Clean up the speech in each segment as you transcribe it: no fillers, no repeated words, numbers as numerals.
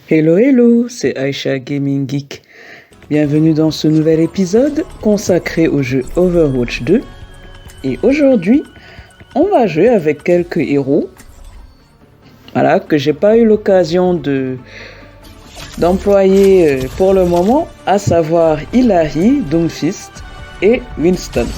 Hello hello, c'est Aisha Gaming Geek. Bienvenue dans ce nouvel épisode consacré au jeu Overwatch 2. Et aujourd'hui, on va jouer avec quelques héros. Voilà, que j'ai pas eu l'occasion d'employer pour le moment, à savoir Illari, Doomfist et Winston.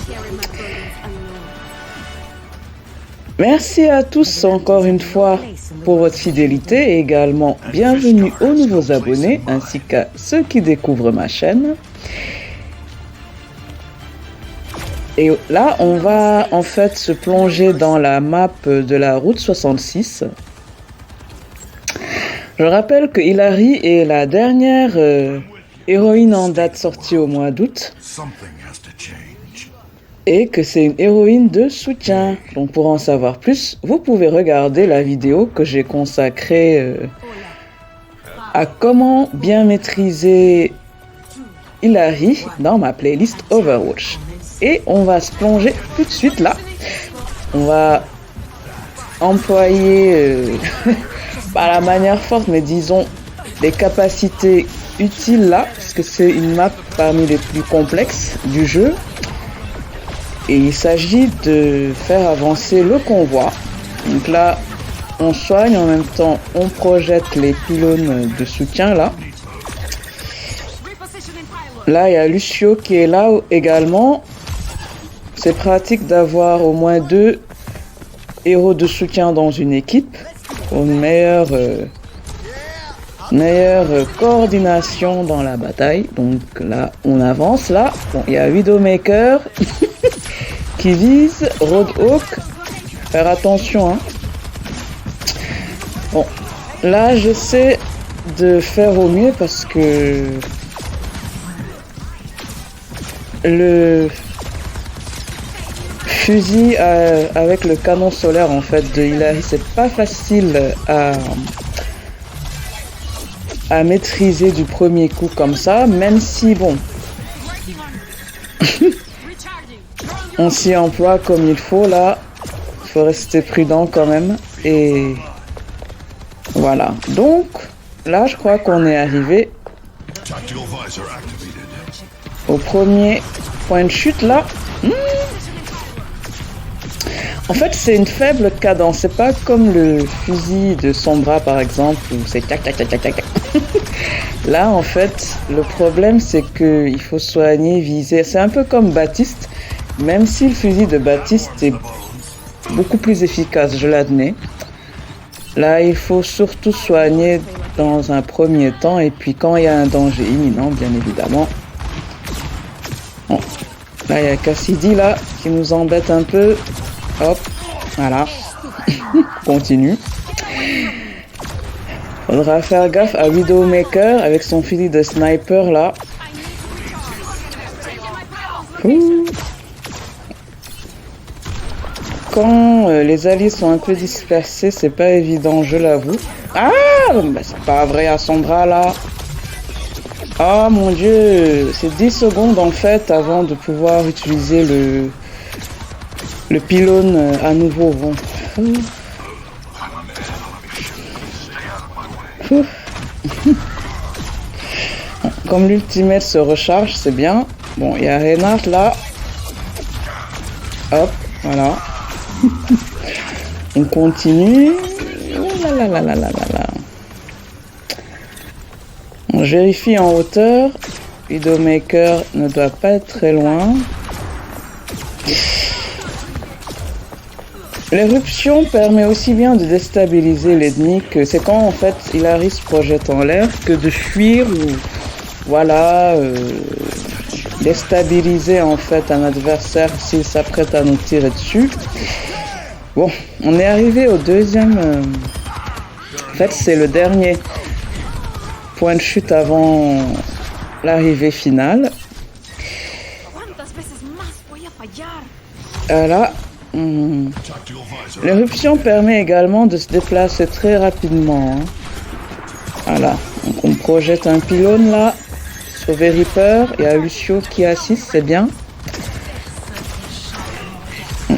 Merci à tous encore une fois pour votre fidélité et également bienvenue aux nouveaux abonnés ainsi qu'à ceux qui découvrent ma chaîne. Et là, on va en fait se plonger dans la map de la route 66. Je rappelle que Illari est la dernière héroïne en date sortie au mois d'août. Et que c'est une héroïne de soutien. Donc pour en savoir plus, vous pouvez regarder la vidéo que j'ai consacrée à comment bien maîtriser Illari dans ma playlist Overwatch. Et on va se plonger tout de suite là. On va employer, pas la manière forte, mais disons les capacités utiles là, parce que c'est une map parmi les plus complexes du jeu. Et il s'agit de faire avancer le convoi. Donc là, on soigne, en même temps, on projette les pylônes de soutien là. Là, il y a Lucio qui est là également. C'est pratique d'avoir au moins 2 héros de soutien dans une équipe pour une meilleure coordination dans la bataille. Donc là, on avance là. Bon, il y a Widowmaker qui vise Roadhog. Faire attention, hein. Bon, là, j'essaie de faire au mieux parce que le fusil avec le canon solaire en fait de Illari, c'est pas facile à maîtriser du premier coup comme ça, même si bon on s'y emploie comme il faut. Là, il faut rester prudent quand même. Et voilà. Donc, là, je crois qu'on est arrivé au premier point de chute, là. En fait, c'est une faible cadence. C'est pas comme le fusil de Sombra, par exemple, où c'est tac, tac, tac, tac, tac. Là, en fait, le problème, c'est qu'il faut soigner, viser. C'est un peu comme Baptiste. Même si le fusil de Baptiste est beaucoup plus efficace, je l'admets. Là, il faut surtout soigner dans un premier temps. Et puis quand il y a un danger imminent, bien évidemment. Bon. Là, il y a Cassidy là, qui nous embête un peu. Hop, voilà. Continue. Faudra faire gaffe à Widowmaker avec son fusil de sniper là. Ouh. Quand les alliés sont un peu dispersés, c'est pas évident, je l'avoue. Ah, bah c'est pas vrai, à son bras là. Ah mon dieu, c'est 10 secondes en fait avant de pouvoir utiliser le pylône à nouveau. Bon. Comme l'ultimate se recharge, c'est bien. Bon, il y a Reinhardt là. Hop, voilà. On continue. Oh là là là là là là. On vérifie en hauteur. Widowmaker ne doit pas être très loin. L'éruption permet aussi bien de déstabiliser l'ennemi que c'est quand en fait Illari se projette en l'air que de fuir ou voilà déstabiliser en fait un adversaire s'il s'apprête à nous tirer dessus. Bon, on est arrivé au deuxième. En fait, c'est le dernier point de chute avant l'arrivée finale. Là. L'éruption permet également de se déplacer très rapidement. Hein. Voilà, donc on projette un pylône là, sauver Reaper, il y a Lucio qui assiste, c'est bien.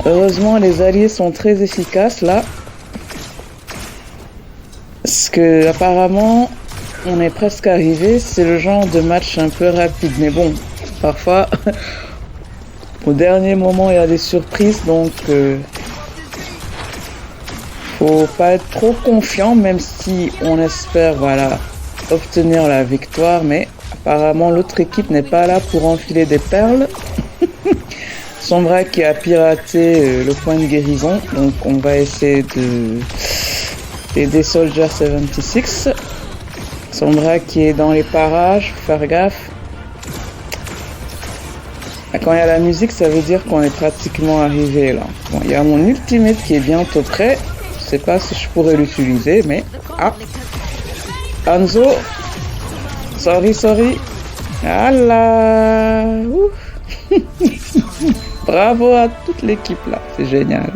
Heureusement, les alliés sont très efficaces là. Parce que apparemment, on est presque arrivé. C'est le genre de match un peu rapide. Mais bon, parfois, au dernier moment, il y a des surprises. Donc, faut pas être trop confiant, même si on espère, voilà, obtenir la victoire. Mais apparemment, l'autre équipe n'est pas là pour enfiler des perles. Sombra qui a piraté le point de guérison. Donc, on va essayer d'aider Soldier 76. Sombra qui est dans les parages, faut faire gaffe. Quand il y a la musique, ça veut dire qu'on est pratiquement arrivé là. Bon, il y a mon ultimate qui est bientôt prêt. Je sais pas si je pourrais l'utiliser, mais... Ah, Hanzo. Sorry. Ah là. Bravo à toute l'équipe là, c'est génial.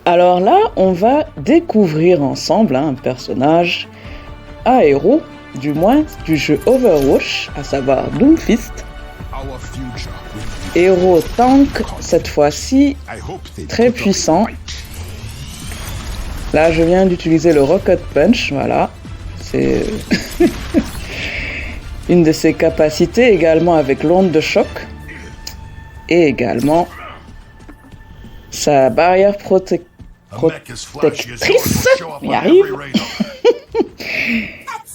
Alors là, on va découvrir ensemble un personnage, un héros, du moins du jeu Overwatch, à savoir Doomfist. Héros tank, cette fois-ci, très puissant. Là, je viens d'utiliser le Rocket Punch, voilà. C'est une de ses capacités, également avec l'onde de choc. Et également sa barrière protectrice, on y arrive.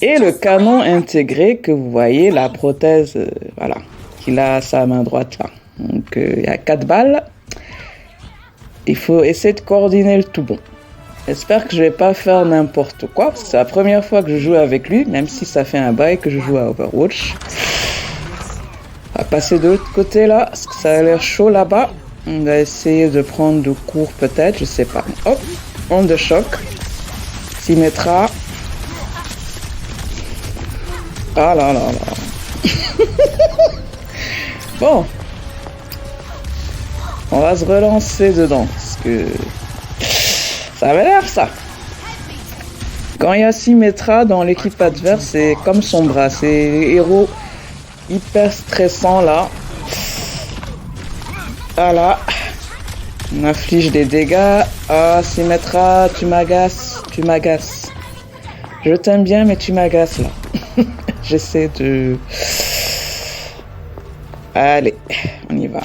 Et le canon intégré que vous voyez, la prothèse, voilà, qu'il a à sa main droite là. Donc il y a 4 balles. Il faut essayer de coordonner le tout bon. J'espère que je vais pas faire n'importe quoi. C'est la première fois que je joue avec lui, même si ça fait un bail que je joue à Overwatch. On va passer de l'autre côté là, parce que ça a l'air chaud là-bas. On va essayer de prendre de cours peut-être, je sais pas. Hop, onde de choc. S'y mettra. Ah là là là. Bon. On va se relancer dedans, parce que ça avait l'air ça. Quand il y a Symmetra dans l'équipe adverse, c'est comme Sombra, c'est héros hyper stressant là. Voilà. On inflige des dégâts. Ah, Symmetra, tu m'agaces. Je t'aime bien, mais tu m'agaces là. J'essaie de... Allez, on y va.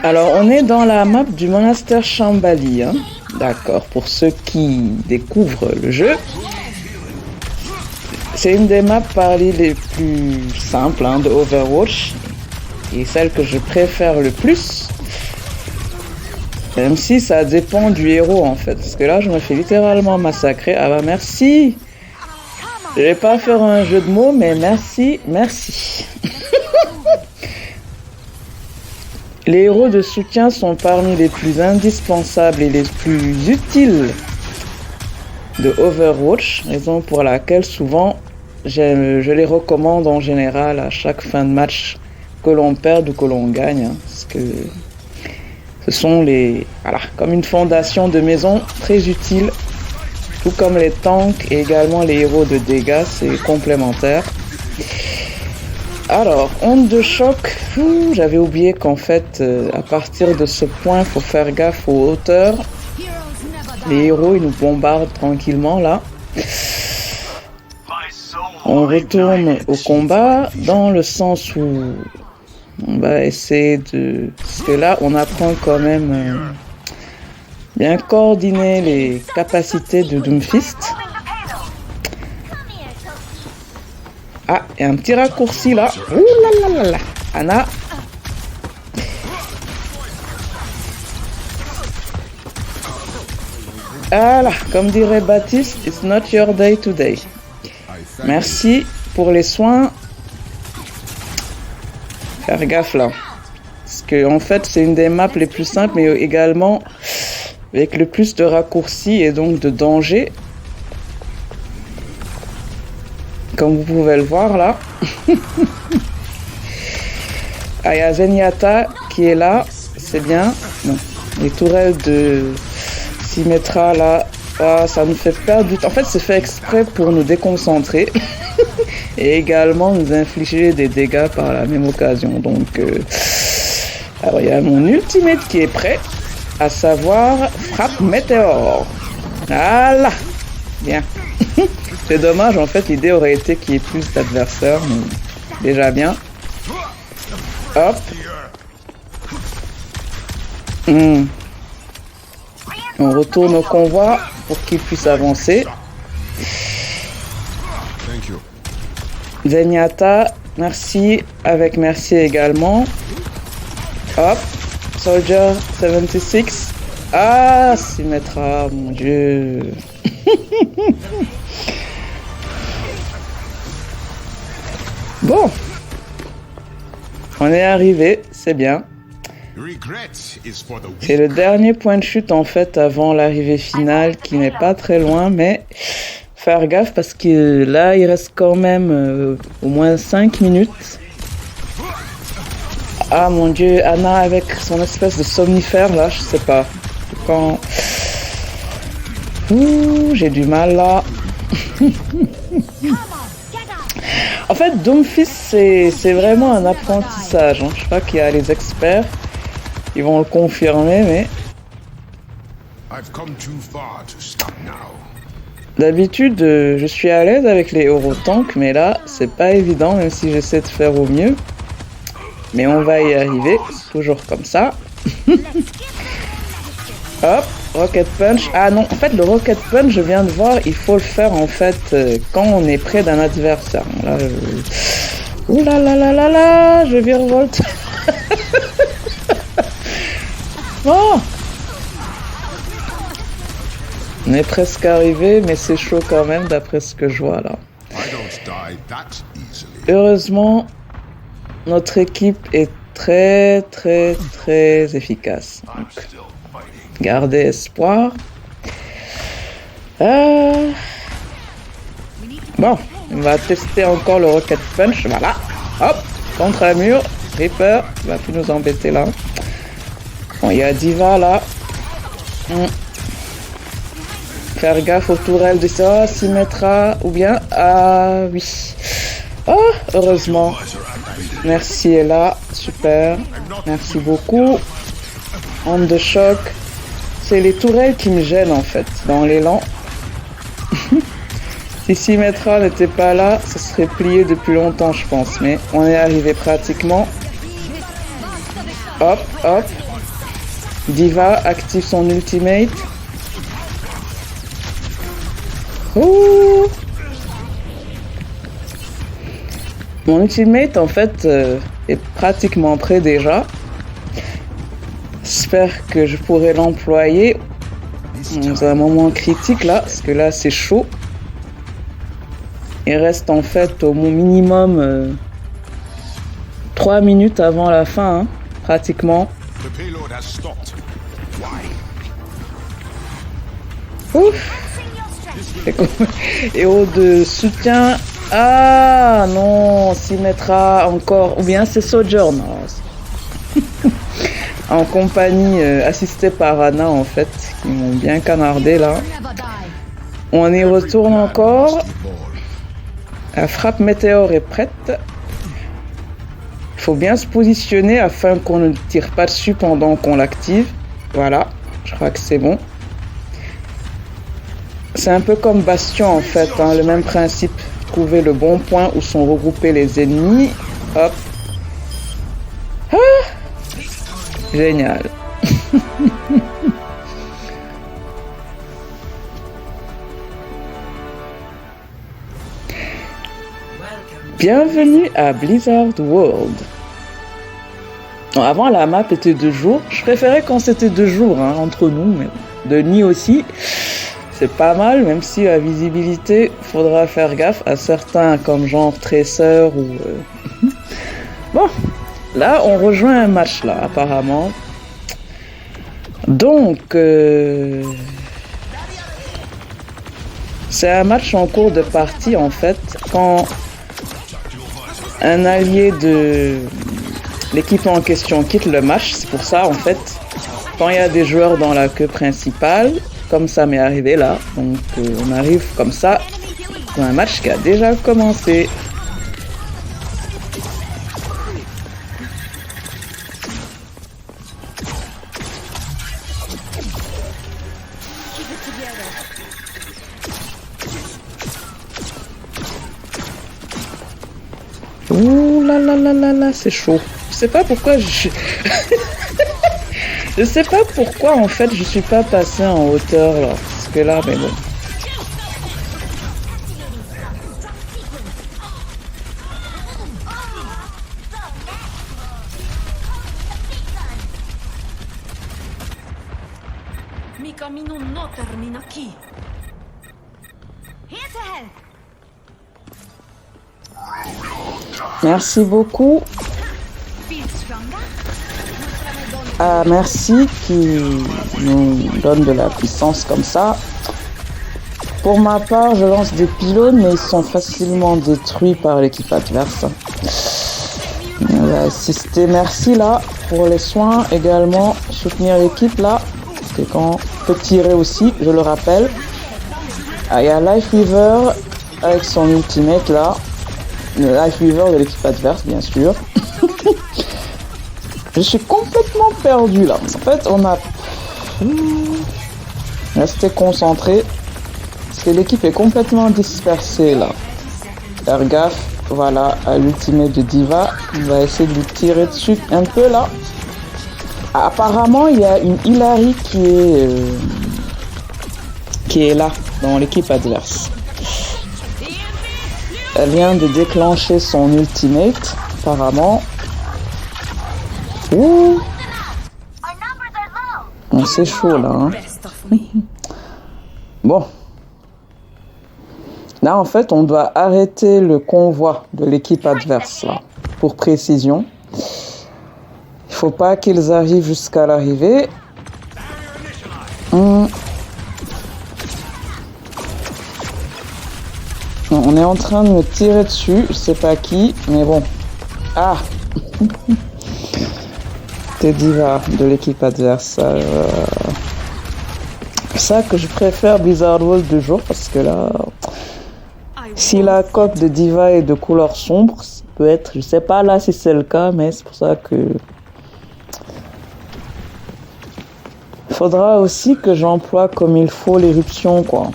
Alors, on est dans la map du monastère Shambali. Hein. D'accord, pour ceux qui découvrent le jeu. C'est une des maps parmi les plus simples de Overwatch. Et celle que je préfère le plus. Même si ça dépend du héros en fait. Parce que là, je me fais littéralement massacrer. Ah bah merci. Je vais pas faire un jeu de mots, mais merci. Les héros de soutien sont parmi les plus indispensables et les plus utiles de Overwatch, raison pour laquelle souvent je les recommande en général à chaque fin de match, que l'on perde ou que l'on gagne, hein, parce que ce sont les, voilà, comme une fondation de maison très utile, tout comme les tanks et également les héros de dégâts, c'est complémentaire. Alors, onde de choc, j'avais oublié qu'en fait, à partir de ce point, il faut faire gaffe aux hauteurs. Les héros, ils nous bombardent tranquillement, là. On retourne au combat, dans le sens où on va essayer de... Parce que là, on apprend quand même bien coordonner les capacités de Doomfist. Ah, il y a un petit raccourci là. Ouh là là là là. Anna. Voilà, comme dirait Baptiste, it's not your day today. Merci pour les soins. Faire gaffe là. Parce que en fait, c'est une des maps les plus simples, mais également avec le plus de raccourcis et donc de danger. Comme vous pouvez le voir là. Ah, il y a Zenyatta qui est là. C'est bien. Non. Les tourelles de Symmetra là. Ah, ça nous fait perdre du temps. En fait, c'est fait exprès pour nous déconcentrer. Et également nous infliger des dégâts par la même occasion. Donc, Alors il y a mon ultimate qui est prêt, à savoir frappe météore. Voilà, bien. C'est dommage, en fait, l'idée aurait été qu'il y ait plus d'adversaires, mais déjà bien. Hop. On retourne au convoi pour qu'il puisse avancer. Zenyatta, merci, avec merci également. Hop. Soldier 76. Ah, Symmetra, mon dieu. Bon. On est arrivé, c'est bien. C'est le dernier point de chute en fait avant l'arrivée finale qui n'est pas très loin, mais faire gaffe parce que là il reste quand même au moins 5 minutes. Ah mon dieu, Anna avec son espèce de somnifère là, je sais pas. Quand... Ouh, j'ai du mal là. En fait, Doomfist, c'est vraiment un apprentissage. Hein. Je crois qu'il y a les experts, ils vont le confirmer, mais... D'habitude, je suis à l'aise avec les Eurotanks, mais là, c'est pas évident, même si j'essaie de faire au mieux. Mais on va y arriver, c'est toujours comme ça. Hop, Rocket Punch. Ah non, en fait, le Rocket Punch, je viens de voir, il faut le faire en fait quand on est près d'un adversaire. Là, ouh là là là là là, je virevolte. Oh, on est presque arrivé, mais c'est chaud quand même d'après ce que je vois là. Heureusement, notre équipe est très efficace. Donc, gardez espoir. Bon, on va tester encore le Rocket Punch. Voilà. Hop, contre un mur. Reaper, il va plus nous embêter là. Bon, il y a Diva là. Faire gaffe aux tourelles de ça, Symmetra, ou bien... Ah oui. Oh, heureusement. Merci est là, super. Merci beaucoup. Onde de choc. C'est les tourelles qui me gênent en fait, dans l'élan. Si Symmetra n'était pas là, ça serait plié depuis longtemps je pense, mais on est arrivé pratiquement. Hop, hop. Diva active son ultimate. Ouh. Mon ultimate en fait est pratiquement prêt déjà. J'espère que je pourrai l'employer dans un moment critique là, parce que là c'est chaud. Il reste en fait au minimum 3 minutes avant la fin, hein, pratiquement. Ouf. Héros de soutien. Ah non, Symmetra encore. Ou bien c'est Sojourn. En compagnie, assisté par Anna en fait, qui m'ont bien canardé là. On y retourne encore. La frappe météore est prête. Il faut bien se positionner afin qu'on ne tire pas dessus pendant qu'on l'active. Voilà, je crois que c'est bon. C'est un peu comme Bastion en fait, hein, le même principe. Trouver le bon point où sont regroupés les ennemis. Hop. Ah, génial. Bienvenue à Blizzard World. Bon, avant la map était de jour. Je préférais quand c'était de jour, hein, entre nous, mais de nuit aussi. C'est pas mal, même si la visibilité, faudra faire gaffe à certains comme genre Tracer ou... Bon, là on rejoint un match là apparemment. Donc, c'est un match en cours de partie en fait. Quand un allié de l'équipe en question quitte le match, c'est pour ça en fait, quand il y a des joueurs dans la queue principale, comme ça m'est arrivé là, donc on arrive comme ça dans un match qui a déjà commencé. Ouh là là là là là, c'est chaud. Je sais pas pourquoi je... Je sais pas pourquoi en fait je suis pas passée en hauteur là. Parce que là, mais bon. Mi camino no termina aquí. Merci beaucoup. Ah, merci qui nous donne de la puissance comme ça. Pour ma part, je lance des pylônes, mais ils sont facilement détruits par l'équipe adverse. On va assister. Merci là pour les soins également. Soutenir l'équipe là. Parce que quand on peut tirer aussi, je le rappelle. Ah, il y a Life Weaver avec son ultimate là. Le Life Weaver de l'équipe adverse, bien sûr. Je suis complètement perdu là. En fait, on a resté concentré parce que l'équipe est complètement dispersée là. Faire gaffe, voilà, à l'ultimate de Diva. On va essayer de lui tirer dessus un peu là. Apparemment, il y a une Hilary qui est là dans l'équipe adverse. Elle vient de déclencher son ultimate, apparemment. Ouh. C'est chaud là. Hein. Bon. Là, en fait, on doit arrêter le convoi de l'équipe adverse là, pour précision. Il faut pas qu'ils arrivent jusqu'à l'arrivée. On est en train de me tirer dessus, je sais pas qui, mais bon. Ah. C'est Diva de l'équipe adverse. C'est ça que je préfère Blizzard World de jour parce que là, si la coque de Diva est de couleur sombre, ça peut être, je sais pas là si c'est le cas, mais c'est pour ça que faudra aussi que j'emploie comme il faut l'éruption quoi.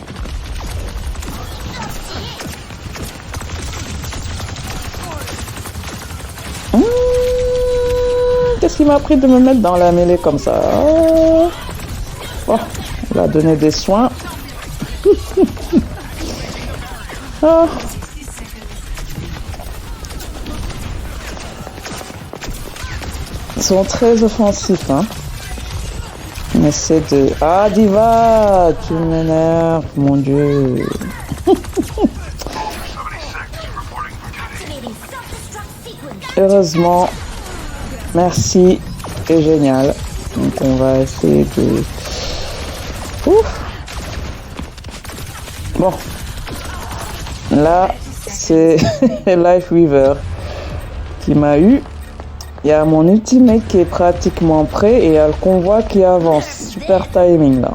Qu'est-ce qui m'a pris de me mettre dans la mêlée comme ça? Oh, on va donner des soins. Oh. Ils sont très offensifs, hein. On essaie de... Ah, Diva, tu m'énerves, mon Dieu. Heureusement, merci, c'est génial. Donc on va essayer de... Ouf. Bon. Là, c'est Life Weaver qui m'a eu. Il y a mon ultimate qui est pratiquement prêt et il y a le convoi qui avance. Super timing là.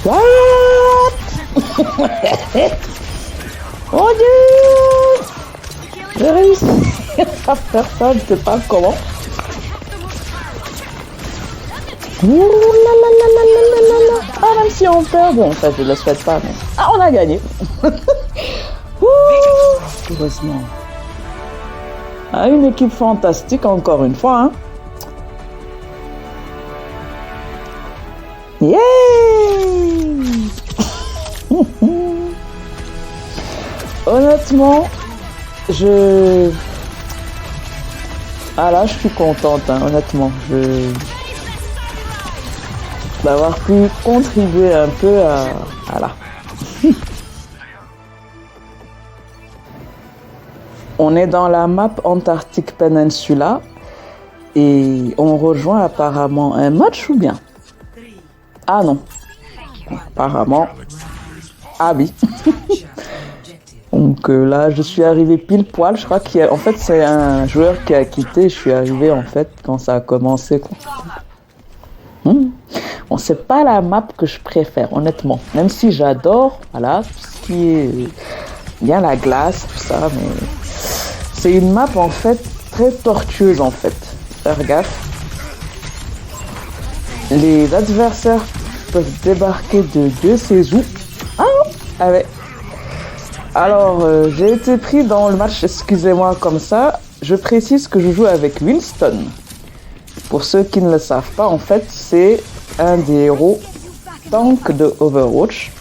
What? Oh Dieu! J'ai réussi à faire ça, je sais pas comment. Ouh là là là là là là là. Ah, même si on perd, bon en fait je le souhaite pas, mais... Ah, on a gagné. Ouh, heureusement. Ah, une équipe fantastique encore une fois, hein. Yeah! Honnêtement, Ah là, je suis contente, hein, honnêtement. D'avoir pu contribuer un peu à... Voilà. On est dans la map Antarctic Peninsula et on rejoint apparemment un match ou bien? Ah non. Apparemment, Ah oui. Donc là, je suis arrivé pile poil. Je crois qu'en fait, c'est un joueur qui a quitté. Je suis arrivé en fait quand ça a commencé, quoi. Bon, c'est pas la map que je préfère, honnêtement. Même si j'adore, voilà, tout ce qui est bien la glace, tout ça, mais c'est une map en fait très tortueuse en fait. Faire gaffe. Les adversaires peuvent débarquer de deux saisons. Ah ouais. Alors, j'ai été pris dans le match, excusez-moi comme ça. Je précise que je joue avec Winston. Pour ceux qui ne le savent pas, en fait, c'est un des héros tank de Overwatch,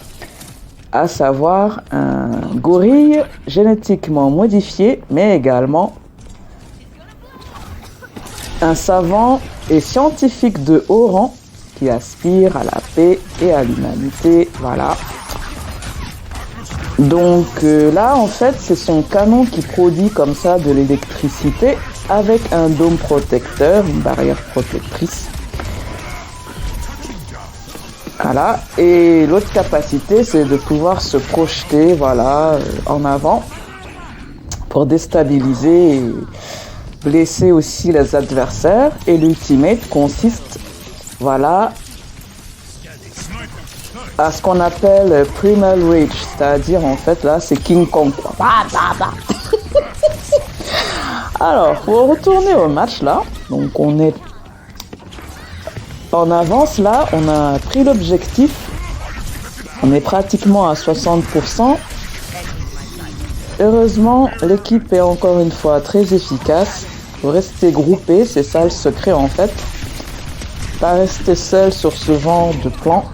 à savoir un gorille génétiquement modifié, mais également un savant et scientifique de haut rang qui aspire à la paix et à l'humanité, voilà. Donc là, en fait, c'est son canon qui produit comme ça de l'électricité avec un dôme protecteur, une barrière protectrice. Voilà. Et l'autre capacité, c'est de pouvoir se projeter, voilà, en avant pour déstabiliser et blesser aussi les adversaires. Et l'ultimate consiste, voilà, à ce qu'on appelle Primal Rage, c'est-à-dire en fait là c'est King Kong, quoi. Alors pour retourner au match là, donc on est en avance là, on a pris l'objectif, on est pratiquement à 60%. Heureusement l'équipe est encore une fois très efficace, faut rester groupé, c'est ça le secret en fait, pas rester seul sur ce genre de plan.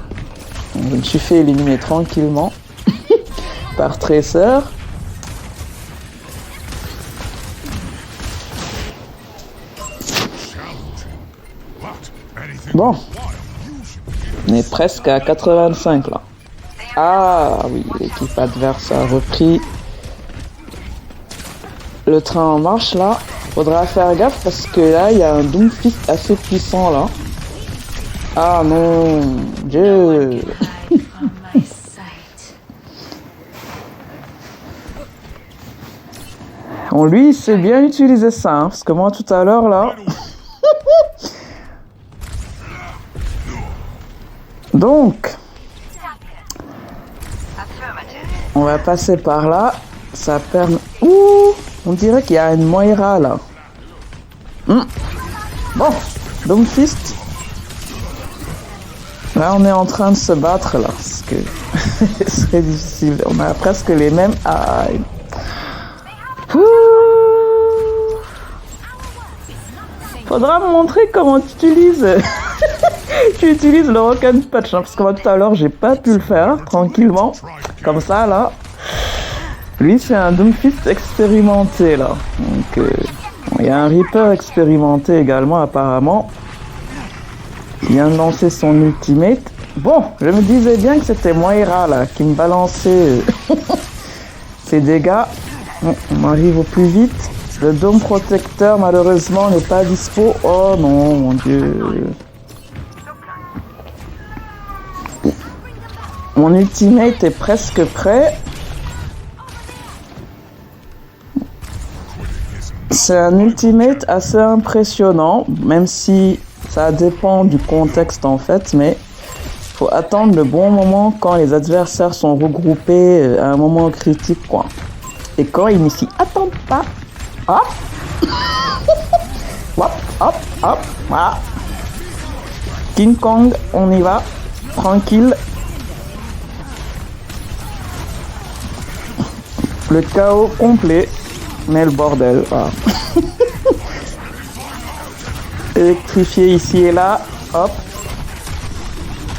Je me suis fait éliminer tranquillement par Tracer. Bon, on est presque à 85 là. Ah oui, l'équipe adverse a repris le train en marche là. Faudra faire gaffe parce que là il y a un Doomfist assez puissant là. Ah mon Dieu. Bon, lui, il sait bien utiliser ça, hein, parce que moi, tout à l'heure, là... Donc... On va passer par là. Ça permet... Ouh, on dirait qu'il y a une Moira, là. Bon, Doomfist. Là, on est en train de se battre, là, parce que ce serait difficile. On a presque les mêmes... Ah, faudra me montrer comment tu utilises tu utilises le Rock'n Punch, hein, parce que moi tout à l'heure j'ai pas pu le faire tranquillement comme ça là. Lui c'est un Doomfist expérimenté là, donc il y a un Reaper expérimenté également apparemment. Il vient de lancer son ultimate. Bon, je me disais bien que c'était Moira là qui me balançait ses dégâts. Bon, on arrive au plus vite. Le dôme protecteur malheureusement n'est pas dispo. Oh non, mon Dieu. Mon ultimate est presque prêt. C'est un ultimate assez impressionnant, même si ça dépend du contexte en fait, mais il faut attendre le bon moment quand les adversaires sont regroupés à un moment critique, quoi. Et quand ils ne s'y attendent pas, hop, hop, hop, hop, voilà. King Kong, on y va, tranquille. Le chaos complet, mais le bordel, voilà. Électrifié ici et là, hop.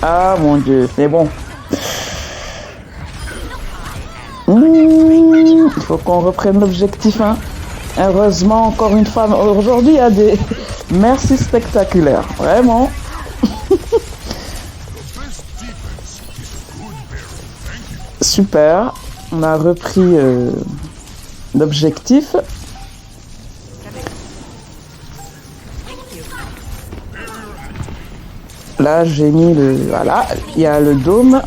Ah mon Dieu, c'est bon. Il faut qu'on reprenne l'objectif, hein. Heureusement, encore une fois, aujourd'hui il y a des merci spectaculaires, vraiment. Super, on a repris l'objectif. Là j'ai mis le... Voilà, il y a le dôme.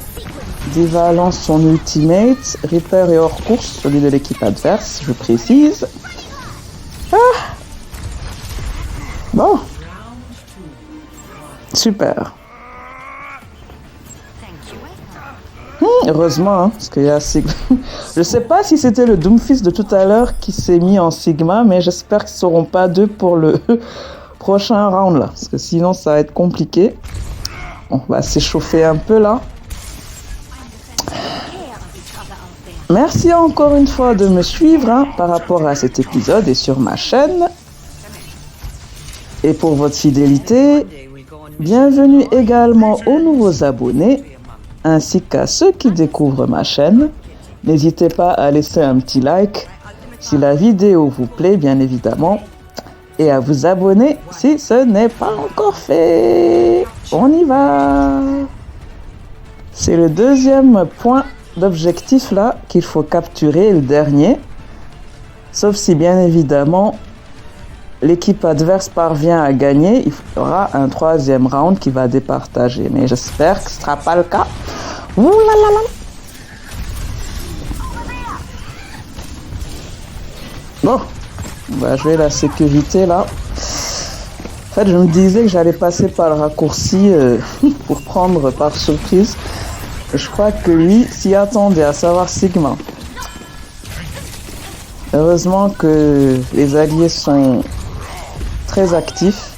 D.Va lance son ultimate. Reaper est hors course, celui de l'équipe adverse, je précise. Ah. Bon. Super. Heureusement, hein, parce qu'il y a Sigma. Je sais pas si c'était le Doomfist de tout à l'heure qui s'est mis en Sigma, mais j'espère qu'ils ne seront pas deux pour le prochain round là, parce que sinon ça va être compliqué. On va s'échauffer un peu là. Merci encore une fois de me suivre hein, par rapport à cet épisode et sur ma chaîne. Et pour votre fidélité, bienvenue également aux nouveaux abonnés, ainsi qu'à ceux qui découvrent ma chaîne. N'hésitez pas à laisser un petit like si la vidéo vous plaît, bien évidemment, et à vous abonner si ce n'est pas encore fait. On y va! C'est le deuxième point d'objectif là qu'il faut capturer, le dernier. Sauf si bien évidemment l'équipe adverse parvient à gagner, il y aura un troisième round qui va départager. Mais j'espère que ce ne sera pas le cas. Ouh là là là. Bon, on va jouer la sécurité là. En fait, je me disais que j'allais passer par le raccourci pour prendre par surprise. Je crois que lui s'y attendait, à savoir Sigma. Heureusement que les alliés sont très actifs.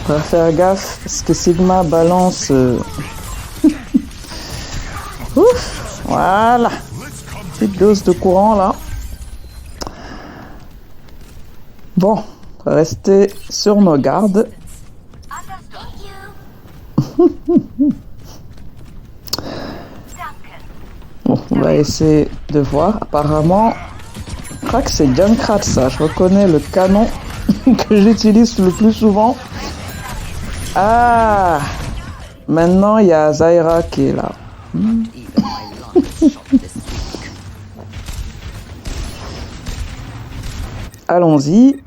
On va faire gaffe parce que Sigma balance. Ouf, voilà. Petite dose de courant là. Bon, on va rester sur nos gardes. Bon, on va essayer de voir. Apparemment, je crois que c'est Junkrat ça. Je reconnais le canon que j'utilise le plus souvent. Ah, maintenant il y a Zyra qui est là. Allons-y.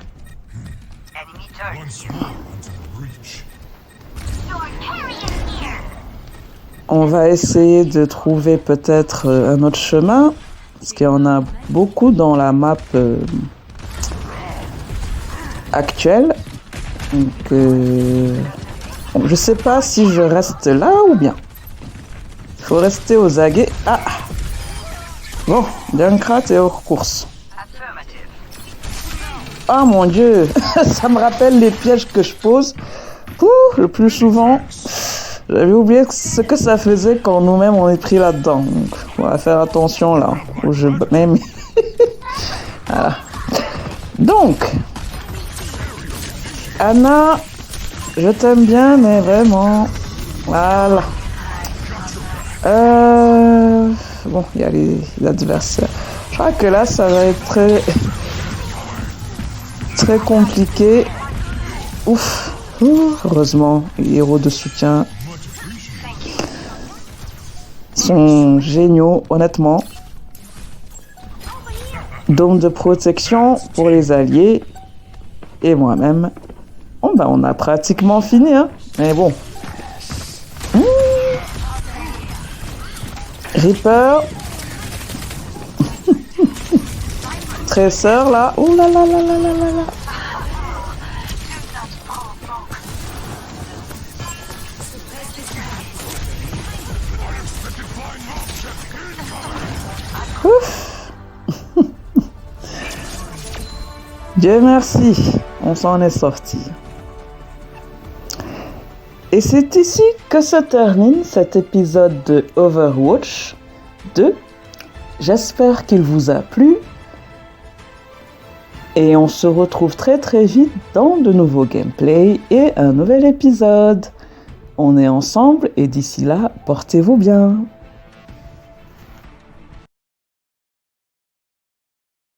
On va essayer de trouver peut-être un autre chemin, parce qu'il y en a beaucoup dans la map actuelle. Donc, je sais pas si je reste là ou bien. Il faut rester aux aguets. Ah! Bon, Junkrat est hors course. Ah mon dieu, ça me rappelle les pièges que je pose. Le plus souvent, j'avais oublié ce que ça faisait quand nous-mêmes on est pris là-dedans. Donc, on va faire attention là. Où je même. Voilà. Donc, Anna, je t'aime bien, mais vraiment. Voilà. Bon, il y a les adversaires. Je crois que là, ça va être très compliqué. Ouf. Heureusement, les héros de soutien sont géniaux, honnêtement. Dôme de protection pour les alliés et moi-même. Bon, ben, on a pratiquement fini, hein. Mais bon. Reaper. Tresseur, là. Oh là là là là là là là. Ouf. Dieu merci, on s'en est sorti. Et c'est ici que se termine cet épisode de Overwatch 2. J'espère qu'il vous a plu. Et on se retrouve très très vite dans de nouveaux gameplays et un nouvel épisode. On est ensemble et d'ici là, portez-vous bien.